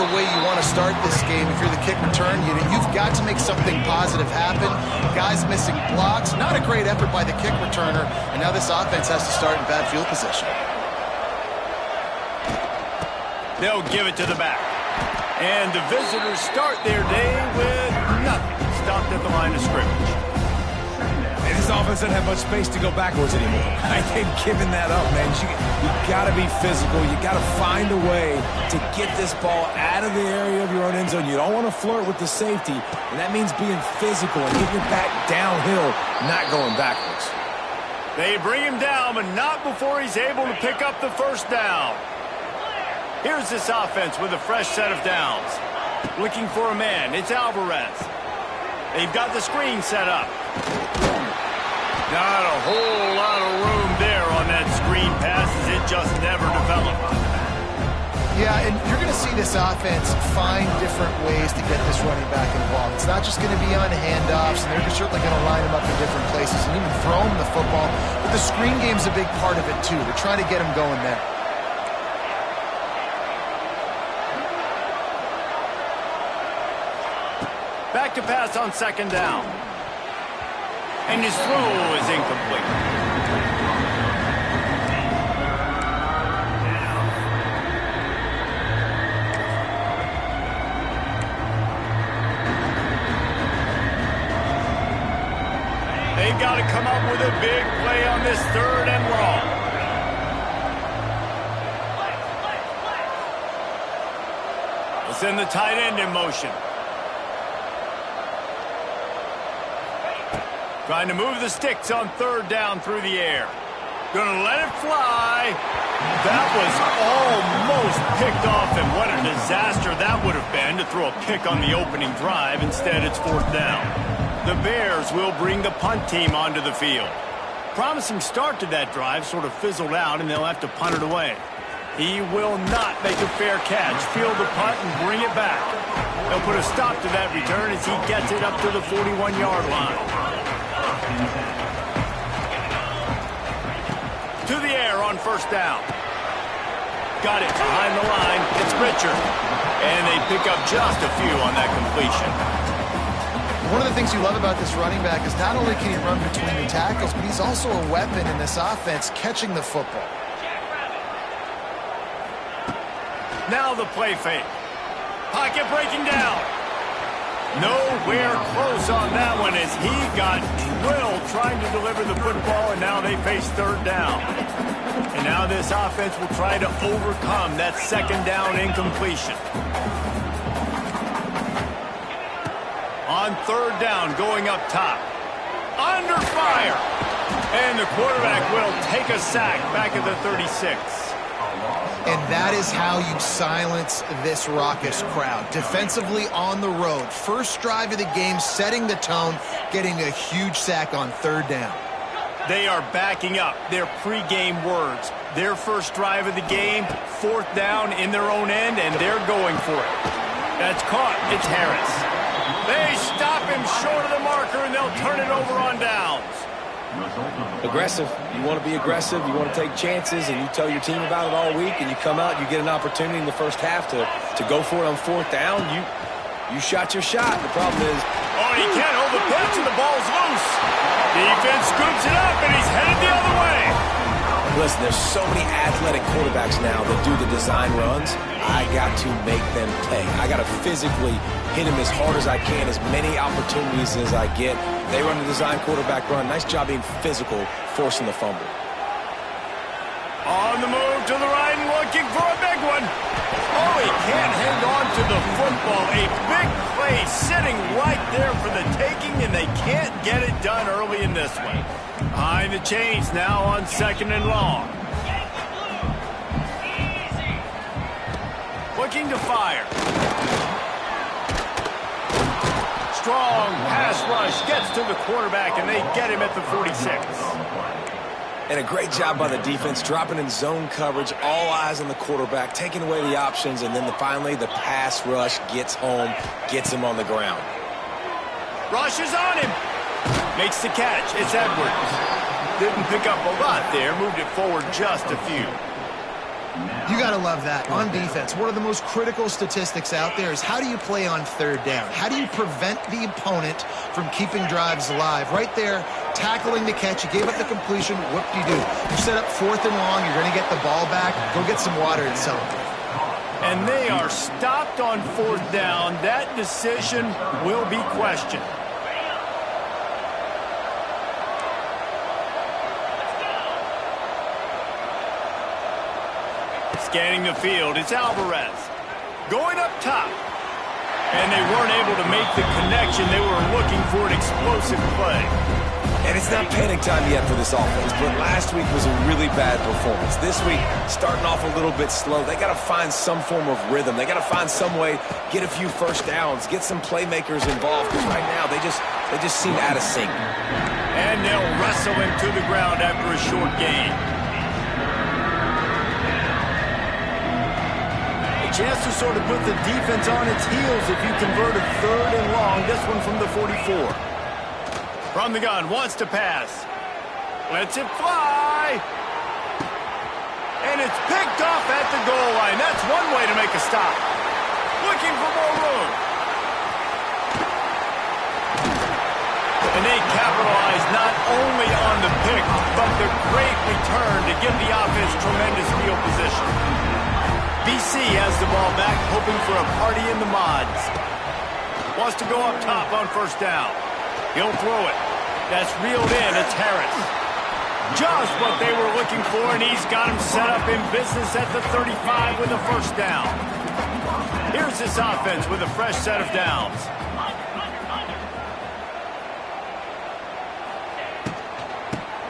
the way you want to start this game. If you're the kick return, you've got to make something positive happen. Guys missing blocks. Not a great effort by the kick returner. And now this offense has to start in bad field position. They'll give it to the back. And the visitors start their day with nothing. Stopped at the line of scrimmage. Hey, this offense doesn't have much space to go backwards anymore. I ain't giving that up, man. You got to be physical. You got to find a way to get this ball out of the area of your own end zone. You don't want to flirt with the safety, and that means being physical and getting it back downhill, not going backwards. They bring him down, but not before he's able to pick up the first down. Here's this offense with a fresh set of downs. Looking for a man. It's Alvarez. They've got the screen set up. Not a whole lot of room there on that screen pass as it just never developed. Yeah, and you're going to see this offense find different ways to get this running back involved. It's not just going to be on handoffs, and they're certainly going to line him up in different places and even throw him the football. But the screen game's a big part of it, too. They're trying to get him going there. Back to pass on second down. And his throw is incomplete. They've got to come up with a big play on this third and long. We'll send the tight end in motion. Trying to move the sticks on third down through the air. Gonna let it fly. That was almost picked off, and what a disaster that would have been to throw a pick on the opening drive. Instead, it's fourth down. The Bears will bring the punt team onto the field. Promising start to that drive sort of fizzled out, and they'll have to punt it away. He will not make a fair catch. Field the punt and bring it back. They'll put a stop to that return as he gets it up to the 41-yard line. To the air on first down. Got it behind the line. It's Richard. And they pick up just a few on that completion. One of the things you love about this running back is not only can he run between the tackles, but he's also a weapon in this offense catching the football. Now the play fake. Pocket breaking down. Nowhere close on that one as he got drilled trying to deliver the football, and now they face third down. And now this offense will try to overcome that second down incompletion. On third down, going up top. Under fire. And the quarterback will take a sack back at the 36. And that is how you silence this raucous crowd. Defensively on the road. First drive of the game, setting the tone, getting a huge sack on third down. They are backing up their pregame words. Their first drive of the game, fourth down in their own end, and they're going for it. That's caught. It's Harris. They stop him short of the marker, and they'll turn it over on downs. Aggressive. You want to be aggressive. You want to take chances, and you tell your team about it all week, and you come out, you get an opportunity in the first half to go for it on fourth down. You shot your shot. The problem is... Oh, he can't hold the pitch, and the ball's loose. Defense scoops it up, and he's headed the other way. Listen, there's so many athletic quarterbacks now that do the design runs. I got to make them pay. I got to physically hit him as hard as I can, as many opportunities as I get. They run the design quarterback run. Nice job being physical, forcing the fumble. On the move to the right and looking for a big one. Oh, he can't hang on to the football. A big play sitting right there for the taking, and they can't get it done early in this one. Behind the chains now on second and long. Looking to fire. Strong pass rush gets to the quarterback, and they get him at the 46. And a great job by the defense, dropping in zone coverage, all eyes on the quarterback, taking away the options, and then finally the pass rush gets home, gets him on the ground. Rush is on him. Makes the catch. It's Edwards. Didn't pick up a lot there. Moved it forward just a few. You got to love that. On defense, one of the most critical statistics out there is how do you play on third down? How do you prevent the opponent from keeping drives alive? Right there, tackling the catch. You gave up the completion. Whoop-de-doo. You set up 4th and long. You're going to get the ball back. Go get some water and celebrate. And they are stopped on 4th down. That decision will be questioned. Scanning the field, it's Alvarez. Going up top. And they weren't able to make the connection. They were looking for an explosive play. And it's not panic time yet for this offense, but last week was a really bad performance. This week, starting off a little bit slow. They got to find some form of rhythm. They got to find some way, get a few first downs, get some playmakers involved, because right now they just seem out of sync. And they'll wrestle him to the ground after a short gain. Chance to sort of put the defense on its heels if you convert a 3rd and long. This one from the 44. From the gun, wants to pass. Lets it fly. And it's picked off at the goal line. That's one way to make a stop. Looking for more room. And they capitalize not only on the pick, but the great return to give the offense tremendous field position. BC has the ball back, hoping for a party in the mods. Wants to go up top on 1st down. He'll throw it. That's reeled in. It's Harris. Just what they were looking for, and he's got him set up in business at the 35 with a 1st down. Here's this offense with a fresh set of downs.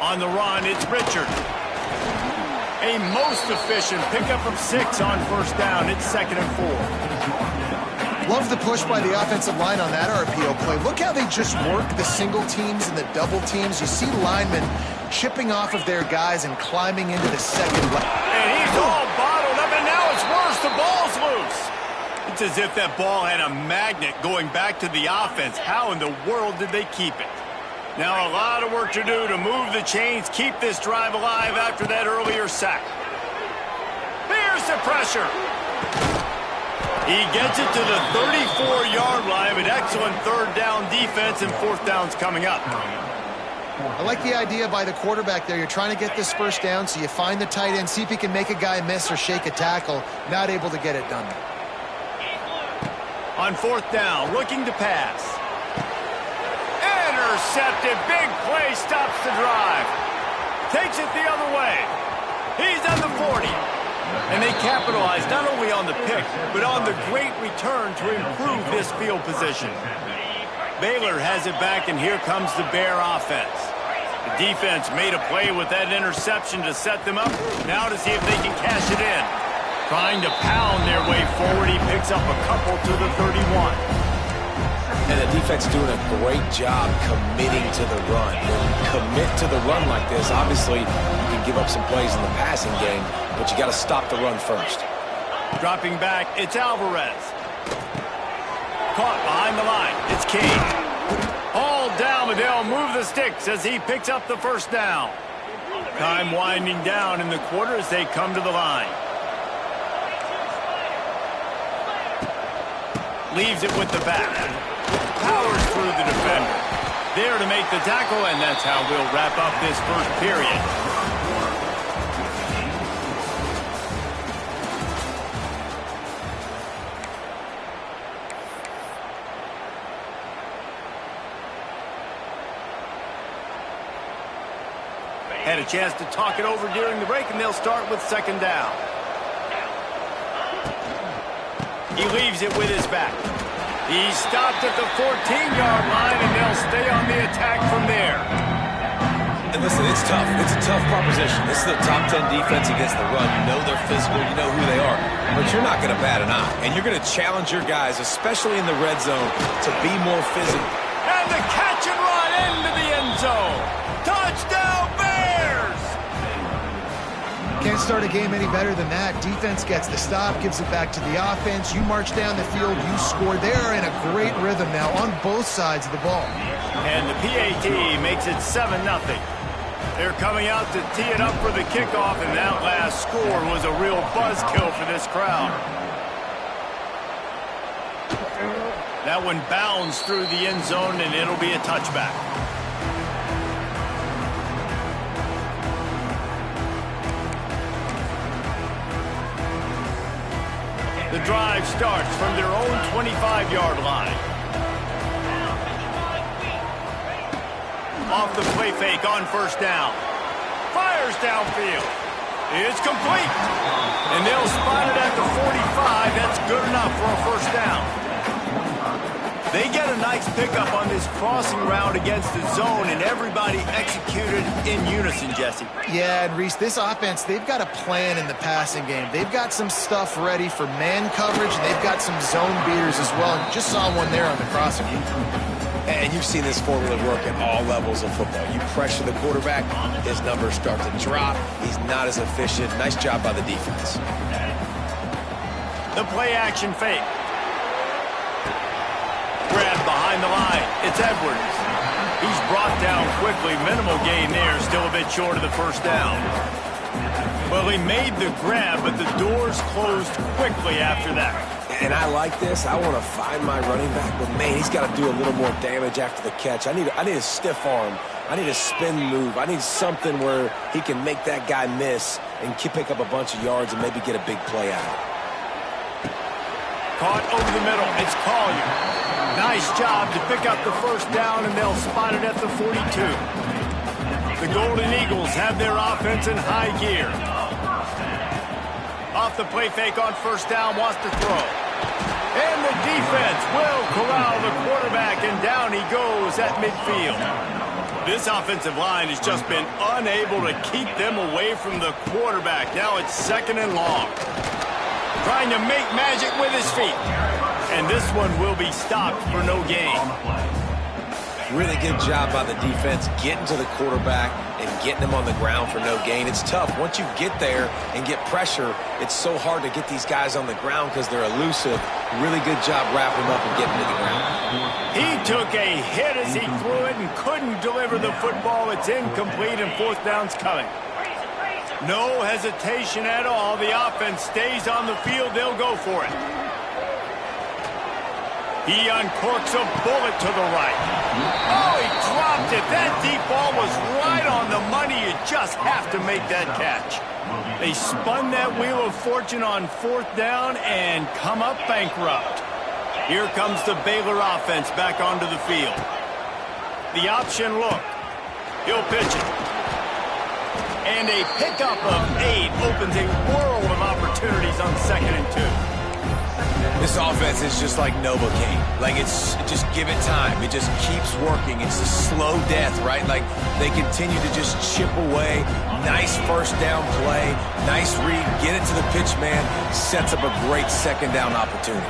On the run, it's Richard. A most efficient pickup of 6 on 1st down. It's 2nd and 4. Love the push by the offensive line on that RPO play. Look how they just work the single teams and the double teams. You see linemen chipping off of their guys and climbing into the second level. And he's all bottled up, and now it's worse. The ball's loose. It's as if that ball had a magnet going back to the offense. How in the world did they keep it? Now a lot of work to do to move the chains, keep this drive alive after that earlier sack. Here's the pressure. He gets it to the 34-yard line, but excellent 3rd down defense, and 4th down's coming up. I like the idea by the quarterback there. You're trying to get this 1st down, so you find the tight end, see if he can make a guy miss or shake a tackle. Not able to get it done. On 4th down, looking to pass. Intercepted. Big play stops the drive. Takes it the other way. He's at the 40. And they capitalize not only on the pick, but on the great return to improve this field position. Baylor has it back, and here comes the Bear offense. The defense made a play with that interception to set them up. Now to see if they can cash it in. Trying to pound their way forward. He picks up a couple to the 31. And the defense doing a great job committing to the run. When you commit to the run like this, obviously you can give up some plays in the passing game, but you got to stop the run first. Dropping back, it's Alvarez. Caught behind the line, it's King. Hauled down, but they'll move the sticks as he picks up the 1st down. Time winding down in the quarter as they come to the line. Leaves it with the back. Powers through the defender. There to make the tackle, and that's how we'll wrap up this 1st period. Had a chance to talk it over during the break, and they'll start with 2nd down. He leaves it with his back. He's stopped at the 14-yard line, and they'll stay on the attack from there. And listen, it's tough. It's a tough proposition. This is the top 10 defense against the run. You know they're physical. You know who they are. But you're not going to bat an eye. And you're going to challenge your guys, especially in the red zone, to be more physical. And the catch and run into the end zone. Touchdown, Bears! Can't start a game any better than that. Defense gets the stop, gives it back to the offense. You march down the field, you score. They're in a great rhythm now on both sides of the ball. And the PAT makes it 7-0. They're coming out to tee it up for the kickoff, and that last score was a real buzzkill for this crowd. That one bounds through the end zone, and it'll be a touchback. The drive starts from their own 25-yard line. Off the play fake on first down. Fires downfield. It's complete. And they'll spot it at the 45. That's good enough for a first down. They get a nice pickup on this crossing route against the zone, and everybody executed in unison, Jesse. Yeah, and Reese, this offense, they've got a plan in the passing game. They've got some stuff ready for man coverage, and they've got some zone beaters as well. And just saw one there on the crossing. And you've seen this formula work at all levels of football. You pressure the quarterback, his numbers start to drop. He's not as efficient. Nice job by the defense. The play-action fake. Grab behind the line. It's Edwards. He's brought down quickly. Minimal gain there. Still a bit short of the first down. Well, he made the grab, but the doors closed quickly after that. And I like this. I want to find my running back, but man, he's got to do a little more damage after the catch. I need a stiff arm. I need a spin move. I need something where he can make that guy miss and pick up a bunch of yards and maybe get a big play out of it. Caught over the middle. It's Collier. Nice job to pick up the first down, and they'll spot it at the 42. The Golden Eagles have their offense in high gear. Off the play fake on first down, wants to throw. And the defense will corral the quarterback, and down he goes at midfield. This offensive line has just been unable to keep them away from the quarterback. Now it's 2nd and long. Trying to make magic with his feet. And this one will be stopped for no gain. Really good job by the defense getting to the quarterback and getting him on the ground for no gain. It's tough. Once you get there and get pressure, it's so hard to get these guys on the ground because they're elusive. Really good job wrapping them up and getting to the ground. He took a hit as he threw it and couldn't deliver the football. It's incomplete, and 4th down's coming. No hesitation at all. The offense stays on the field. They'll go for it. He uncorks a bullet to the right. Oh, he dropped it. That deep ball was right on the money. You just have to make that catch. They spun that wheel of fortune on 4th down and come up bankrupt. Here comes the Baylor offense back onto the field. The option look. He'll pitch it. And a pickup of 8 opens a world of opportunities on 2nd and 2. This offense is just like Novocaine. Like, just give it time. It just keeps working. It's a slow death, right? Like, they continue to just chip away. Nice first down play. Nice read. Get it to the pitch man. Sets up a great 2nd down opportunity.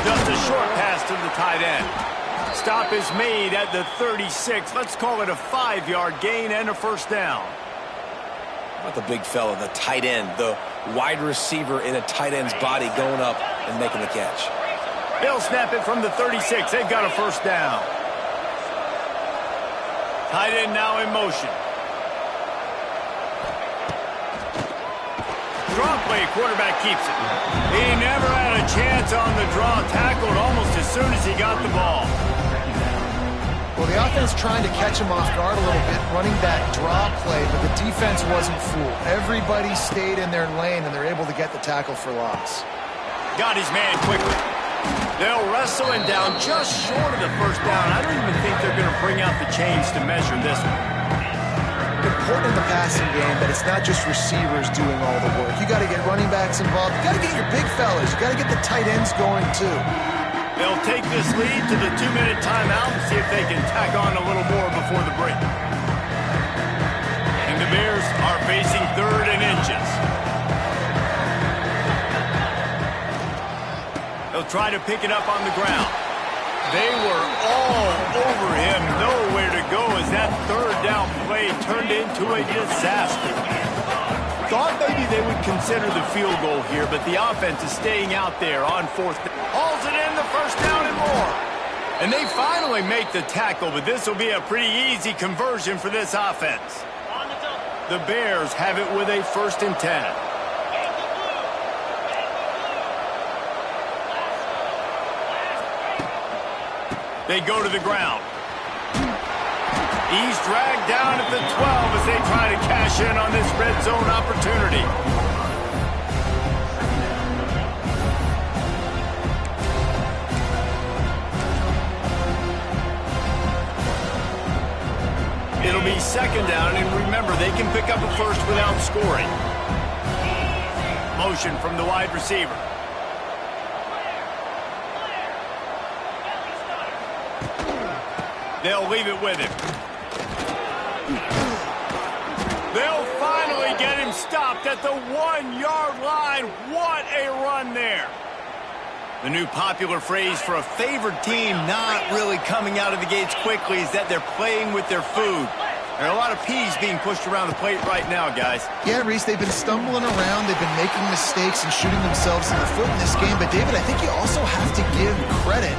Just a short pass to the tight end. Stop is made at the 36. Let's call it a 5-yard gain and a first down. How about the big fella, the tight end, the wide receiver in a tight end's body going up and making the catch. They'll snap it from the 36. They've got a first down. Tight end now in motion. Draw play, quarterback keeps it. He never had a chance on the draw, tackled almost as soon as he got the ball. Well, the offense trying to catch him off guard a little bit, running that draw play, but the defense wasn't fooled. Everybody stayed in their lane, and they're able to get the tackle for loss. Got his man quickly. They'll wrestle him down just short of the first down. I don't even think they're going to bring out the chains to measure this one. Important in the passing game that it's not just receivers doing all the work. You got to get running backs involved. You got to get your big fellas. You got to get the tight ends going, too. They'll take this lead to the 2-minute timeout and see if they can tack on a little more before the break. And the Bears are facing 3rd and inches. They'll try to pick it up on the ground. They were all over him, nowhere to go as that 3rd down play turned into a disaster. Thought maybe they would consider the field goal here, but the offense is staying out there on 4th down. Hauls it in, the first down and more. And they finally make the tackle, but this will be a pretty easy conversion for this offense. The Bears have it with a 1st and 10. They go to the ground. He's dragged down at the 12 as they try to cash in on this red zone opportunity. It'll be 2nd down, and remember, they can pick up a first without scoring. Motion from the wide receiver. They'll leave it with him. They'll finally get him stopped at the 1-yard line. What a run there. The new popular phrase for a favored team not really coming out of the gates quickly is that they're playing with their food. There are a lot of peas being pushed around the plate right now, guys. Yeah, Reese, they've been stumbling around. They've been making mistakes and shooting themselves in the foot in this game. But, David, I think you also have to give credit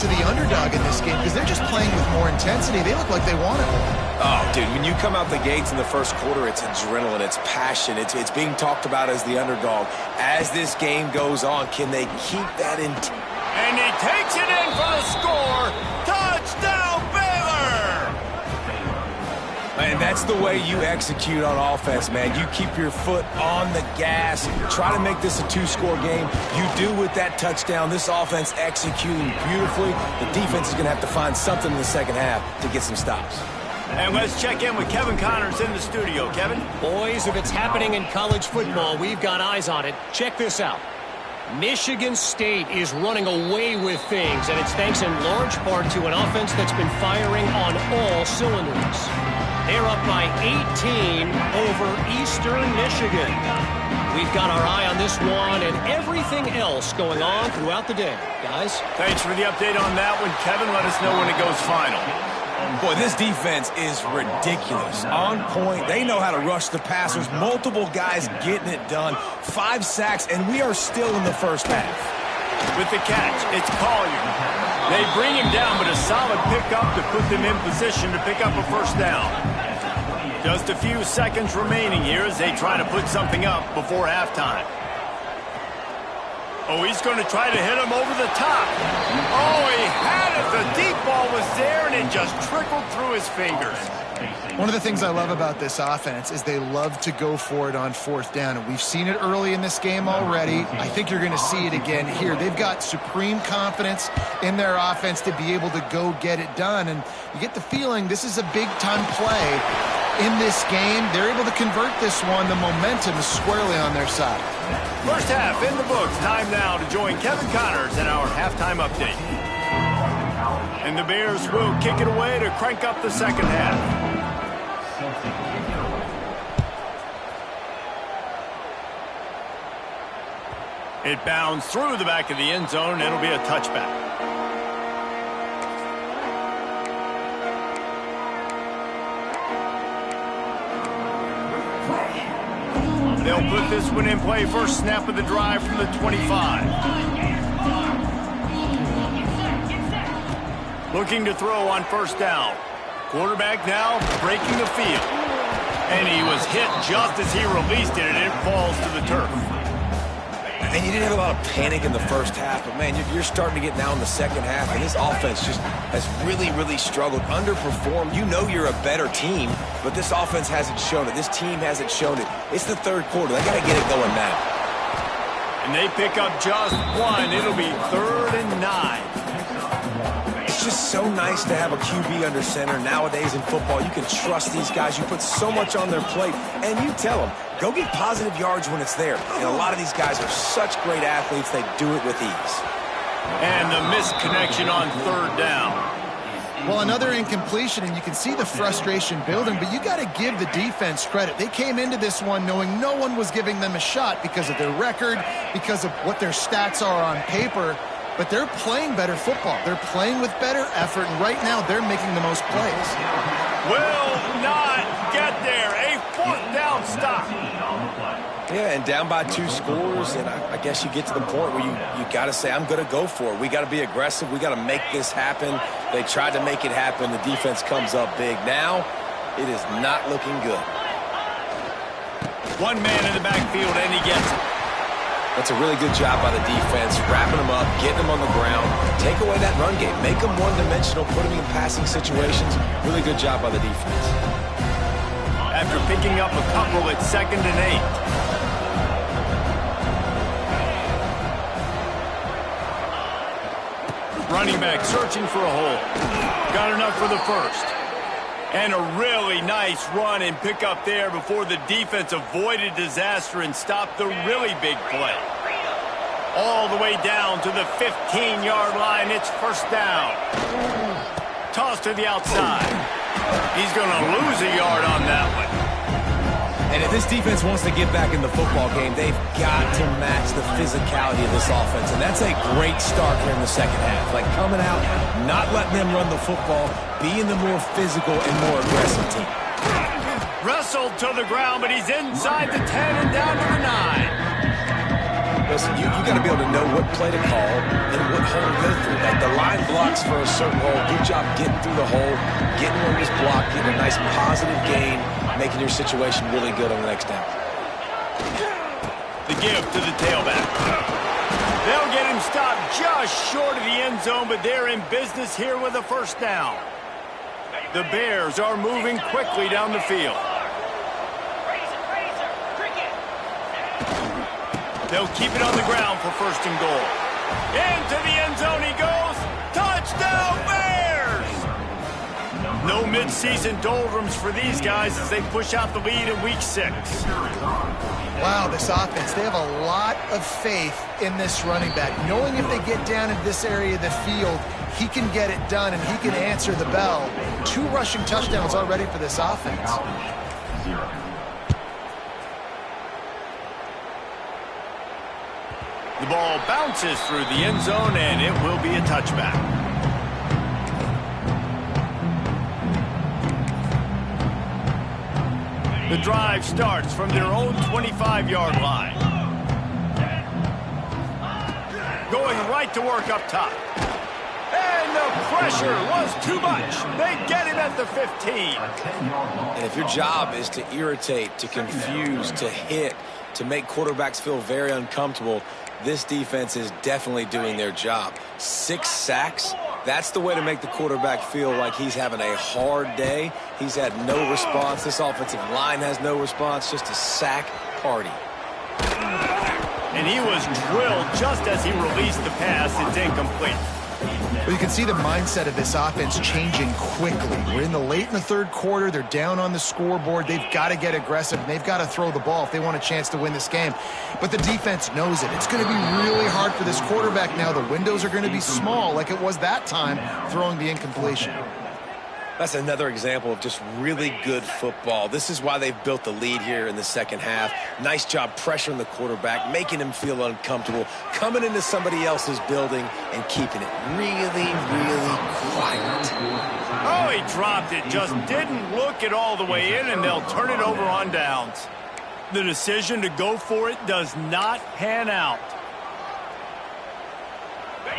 to the underdog in this game because they're just playing with more intensity. They look like they want it more. Oh, dude, when you come out the gates in the first quarter, it's adrenaline, it's passion, it's being talked about as the underdog. As this game goes on, can they keep that in? And he takes it in for the score. Touchdown, Baylor! And that's the way you execute on offense, man. You keep your foot on the gas. Try to make this a 2-score game. You do with that touchdown. This offense executing beautifully. The defense is going to have to find something in the second half to get some stops. And let's check in with Kevin Connors in the studio. Kevin? Boys, if it's happening in college football, we've got eyes on it. Check this out. Michigan State is running away with things, and it's thanks in large part to an offense that's been firing on all cylinders. They're up by 18 over Eastern Michigan. We've got our eye on this one and everything else going on throughout the day. Guys? Thanks for the update on that one, Kevin. Let us know when it goes final. Boy, this defense is ridiculous. On point. They know how to rush the passers. Multiple guys getting it done. 5 sacks, and we are still in the first half. With the catch, it's Collier. They bring him down, but a solid pickup to put them in position to pick up a 1st down. Just a few seconds remaining here as they try to put something up before halftime. Oh, he's going to try to hit him over the top. Oh, he had it. The deep ball was there, and it just trickled through his fingers. One of the things I love about this offense is they love to go for it on 4th down. And we've seen it early in this game already. I think you're going to see it again here. They've got supreme confidence in their offense to be able to go get it done. And you get the feeling this is a big-time play in this game. They're able to convert this one. The momentum is squarely on their side. First half in the books. Time now to join Kevin Connors in our halftime update. And the Bears will kick it away to crank up the second half. It bounds through the back of the end zone. It'll be a touchback. They'll put this one in play. First snap of the drive from the 25. Looking to throw on 1st down. Quarterback now breaking the field. And he was hit just as he released it, and it falls to the turf. And you didn't have a lot of panic in the first half, but, man, you're starting to get now in the second half, and this offense just has really, really struggled, underperformed. You know you're a better team, but this offense hasn't shown it. This team hasn't shown it. It's the 3rd quarter. They got to get it going now. And they pick up just one. It'll be 3rd and 9. It's just so nice to have a QB under center. Nowadays in football, you can trust these guys. You put so much on their plate, and you tell them, go get positive yards when it's there. And a lot of these guys are such great athletes, they do it with ease. And the missed connection on 3rd down. Well, another incompletion, and you can see the frustration building, but you got to give the defense credit. They came into this one knowing no one was giving them a shot because of their record, because of what their stats are on paper, but they're playing better football. They're playing with better effort, and right now they're making the most plays. Will not get there. A 4th down stop. Yeah, and down by 2 scores, and I guess you get to the point where you got to say, I'm going to go for it. We got to be aggressive. We got to make this happen. They tried to make it happen. The defense comes up big. Now, it is not looking good. One man in the backfield, and he gets it. That's a really good job by the defense, wrapping them up, getting them on the ground. Take away that run game. Make them one-dimensional, put them in passing situations. Really good job by the defense. After picking up a couple at 2nd and 8. Running back searching for a hole. Got enough for the first. And a really nice run and pick up there before the defense avoided disaster and stopped the really big play. All the way down to the 15-yard line. It's first down. Toss to the outside. He's going to lose a yard on that one. And if this defense wants to get back in the football game, they've got to match the physicality of this offense. And that's a great start here in the second half. Like coming out, not letting them run the football, being the more physical and more aggressive team. Wrestled to the ground, but he's inside the 10 and down to the 9. Listen, you got to be able to know what play to call and what hole to go through. Like the line blocks for a certain hole. Good job getting through the hole, getting where he's blocked, getting a nice positive gain, making your situation really good on the next down. The give to the tailback. They'll get him stopped just short of the end zone, but they're in business here with a first down. The Bears are moving quickly down the field. They'll keep it on the ground for first and goal. Into the end zone he goes. Touchdown, Bears! No mid-season doldrums for these guys as they push out the lead in Week 6. Wow, this offense, they have a lot of faith in this running back. Knowing if they get down in this area of the field, he can get it done and he can answer the bell. 2 rushing touchdowns already for this offense. The ball bounces through the end zone, and it will be a touchback. The drive starts from their own 25-yard line. Going right to work up top. And the pressure was too much. They get him at the 15. And if your job is to irritate, to confuse, to hit, to make quarterbacks feel very uncomfortable, this defense is definitely doing their job. 6 sacks, that's the way to make the quarterback feel like he's having a hard day. He's had no response. This offensive line has no response, just a sack party. And he was drilled just as he released the pass. It's incomplete. Well, you can see the mindset of this offense changing quickly. We're in the late in the 3rd quarter. They're down on the scoreboard. They've got to get aggressive, and they've got to throw the ball if they want a chance to win this game. But the defense knows it. It's going to be really hard for this quarterback now. The windows are going to be small like it was that time throwing the incompletion. That's another example of just really good football. This is why they've built the lead here in the second half. Nice job pressuring the quarterback, making him feel uncomfortable, coming into somebody else's building and keeping it really, really quiet. Oh, he dropped it. Just didn't look it all the way in, and they'll turn it over on downs. The decision to go for it does not pan out.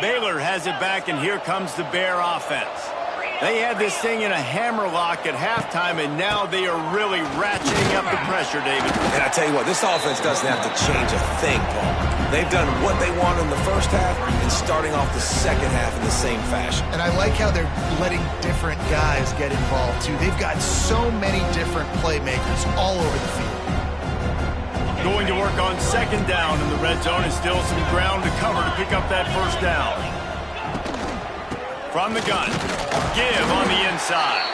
Baylor has it back, and here comes the Bear offense. They had this thing in a hammerlock at halftime, and now they are really ratcheting up the pressure, David. And I tell you what, this offense doesn't have to change a thing, Paul. They've done what they want in the first half and starting off the second half in the same fashion. And I like how they're letting different guys get involved, too. They've got so many different playmakers all over the field. Going to work on 2nd down in the red zone, and still some ground to cover to pick up that first down. From the gun, give on the inside.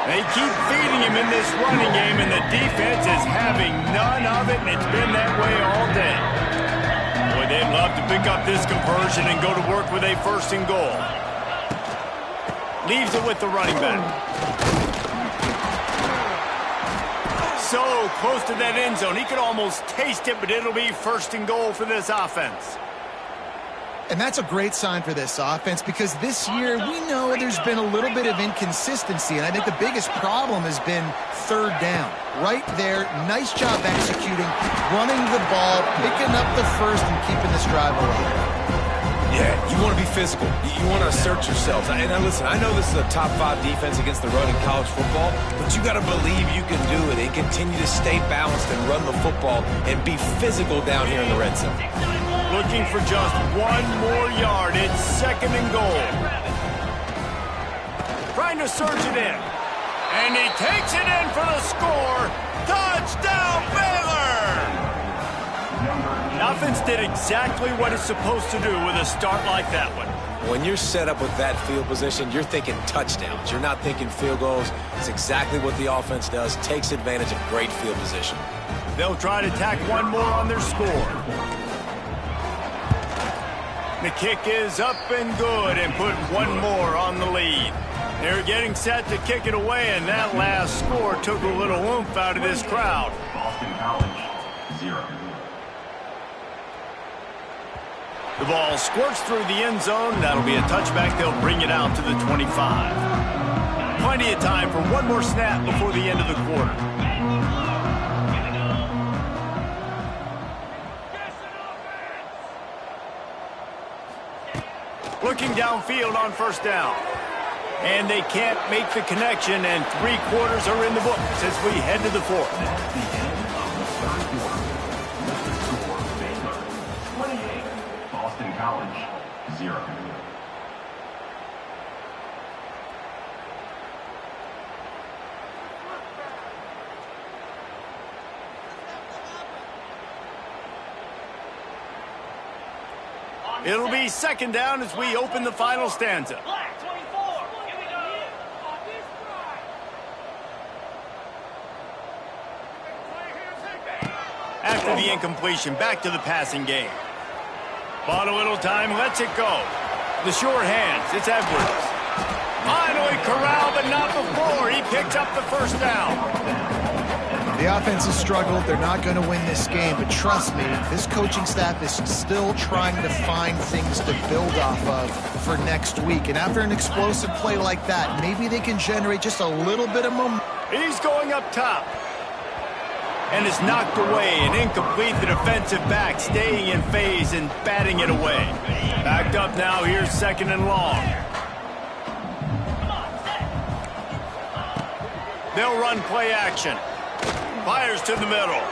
They keep feeding him in this running game, and the defense is having none of it, and it's been that way all day. Boy, they'd love to pick up this conversion and go to work with a first and goal. Leaves it with the running back. So close to that end zone. He could almost taste it, but it'll be first and goal for this offense. And that's a great sign for this offense because this year we know there's been a little bit of inconsistency, and I think the biggest problem has been third down. Right there, nice job executing, running the ball, picking up the first, and keeping this drive alive. Yeah, you want to be physical. You want to assert yourselves. And now listen, I know this is a top 5 defense against the run in college football, but you got to believe you can do it and continue to stay balanced and run the football and be physical down here in the red zone. Looking for just 1 more yard. It's 2nd and goal. Trying to surge it in. And he takes it in for the score. Touchdown, Baylor! The offense did exactly what it's supposed to do with a start like that one. When you're set up with that field position, you're thinking touchdowns. You're not thinking field goals. It's exactly what the offense does. Takes advantage of great field position. They'll try to tack 1 more on their score. The kick is up and good and put 1 more on the lead. They're getting set to kick it away, and that last score took a little oomph out of this crowd. Boston College, 0. The ball squirts through the end zone. That'll be a touchback. They'll bring it out to the 25. Plenty of time for 1 more snap before the end of the quarter. Looking downfield on first down. And they can't make the connection, and 3 quarters are in the books as we head to the 4th. Boston College, 0. It'll be 2nd down as we open the final stanza. After the incompletion, back to the passing game. Bought a little time, lets it go. The sure hands, it's Edwards. Finally corralled, but not before. He picks up the first down. The offense has struggled. They're not going to win this game, but trust me, this coaching staff is still trying to find things to build off of for next week. And after an explosive play like that, maybe they can generate just a little bit of momentum. He's going up top. And it's knocked away and incomplete. The defensive back staying in phase and batting it away. Backed up now. Here's 2nd and long. They'll run play action. Fires to the middle.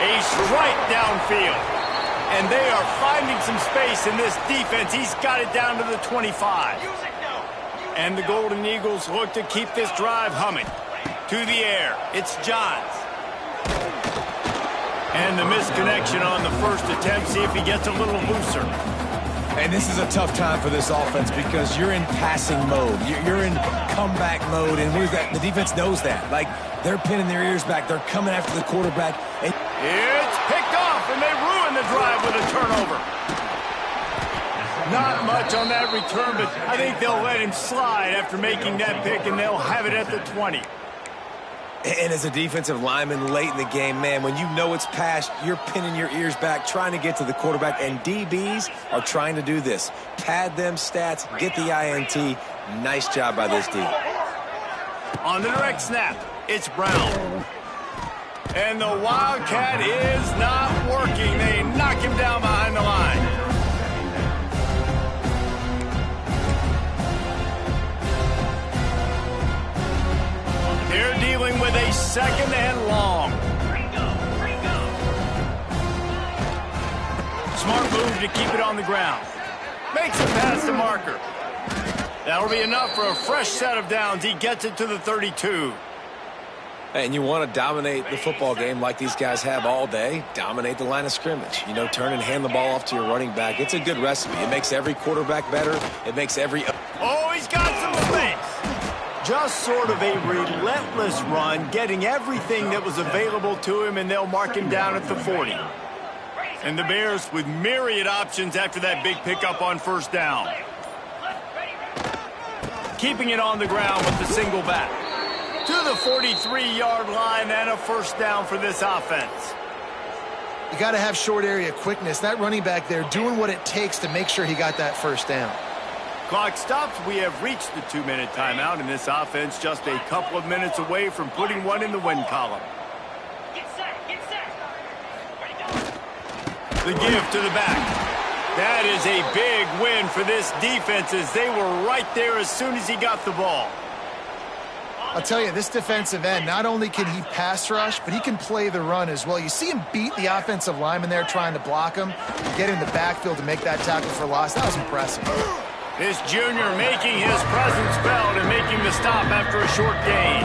A strike downfield. And they are finding some space in this defense. He's got it down to the 25. And the Golden Eagles look to keep this drive humming. To the air. It's Johns. And the misconnection on the first attempt. See if he gets a little looser. And this is a tough time for this offense because you're in passing mode. You're in comeback mode, and what is that? The defense knows that. Like, they're pinning their ears back. They're coming after the quarterback. And it's picked off, and they ruin the drive with a turnover. Not much on that return, but I think they'll let him slide after making that pick, and they'll have it at the 20. And as a defensive lineman late in the game, man, when you know it's past, you're pinning your ears back, trying to get to the quarterback, and DBs are trying to do this. Pad them stats, get the INT. Nice job by this D. On the direct snap, it's Brown. And the Wildcat is not working. They knock him down behind the line. They're dealing with a 2nd and long. Smart move to keep it on the ground. Makes it past the marker. That'll be enough for a fresh set of downs. He gets it to the 32. And you want to dominate the football game like these guys have all day. Dominate the line of scrimmage. You know, turn and hand the ball off to your running back. It's a good recipe. It makes every quarterback better. It makes every... Oh, he's got some space. Just sort of a relentless run, getting everything that was available to him, and they'll mark him down at the 40. And the Bears with myriad options after that big pickup on first down. Keeping it on the ground with the single back. To the 43-yard line and a first down for this offense. You got to have short area quickness. That running back there doing what it takes to make sure he got that first down. Clock stops. We have reached the 2-minute timeout, and this offense just a couple of minutes away from putting one in the win column. Get set, get set. The give to the back. That is a big win for this defense as they were right there as soon as he got the ball. I'll tell you, this defensive end, not only can he pass rush, but he can play the run as well. You see him beat the offensive lineman there trying to block him, get in the backfield to make that tackle for loss. That was impressive. This junior making his presence felt and making the stop after a short gain.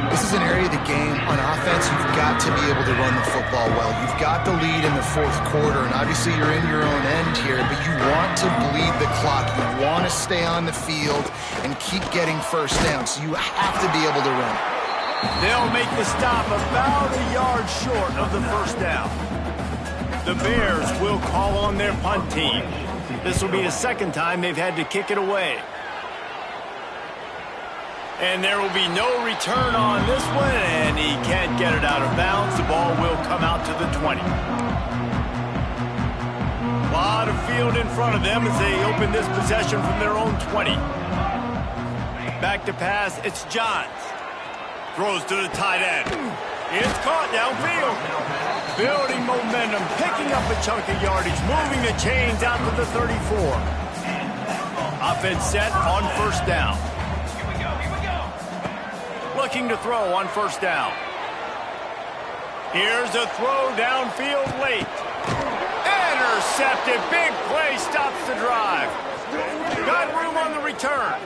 This is an area of the game on offense you've got to be able to run the football well. You've got the lead in the fourth quarter, and obviously you're in your own end here, but you want to bleed the clock. You want to stay on the field and keep getting first down, so you have to be able to run. They'll make the stop about a yard short of the first down. The Bears will call on their punt team. This will be the second time they've had to kick it away. And there will be no return on this one, and he can't get it out of bounds. The ball will come out to the 20. A lot of field in front of them as they open this possession from their own 20. Back to pass, it's Johns. Throws to the tight end. It's caught downfield. Building momentum, picking up a chunk of yardage, moving the chains out to the 34. Offense set on first down. Looking to throw on first down. Here's a throw downfield late. Intercepted. Big play stops the drive. Got room on the return.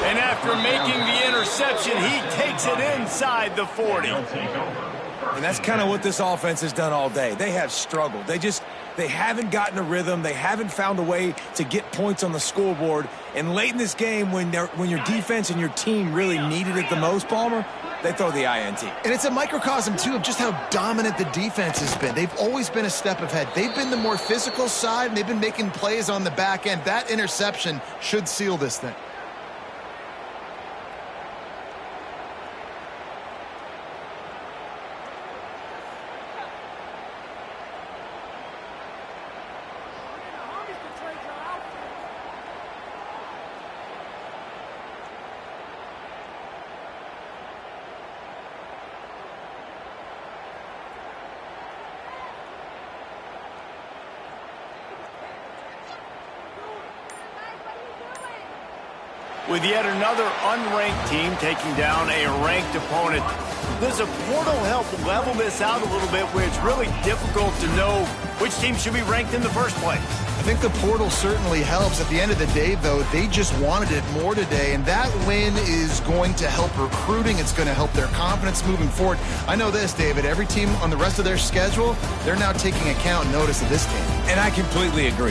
And after making the interception, he takes it inside the 40. And that's kind of what this offense has done all day. They have struggled. They haven't gotten a rhythm. They haven't found a way to get points on the scoreboard. And late in this game, when your defense and your team really needed it the most, Palmer, they throw the INT. And it's a microcosm, too, of just how dominant the defense has been. They've always been a step ahead. They've been the more physical side, and they've been making plays on the back end. That interception should seal this thing. With yet another unranked team taking down a ranked opponent, does a portal help level this out a little bit where it's really difficult to know which team should be ranked in the first place? I think the portal certainly helps. At the end of the day, though, they just wanted it more today, and that win is going to help recruiting. It's going to help their confidence moving forward. I know this, David, every team on the rest of their schedule, they're now taking account and notice of this team. And I completely agree.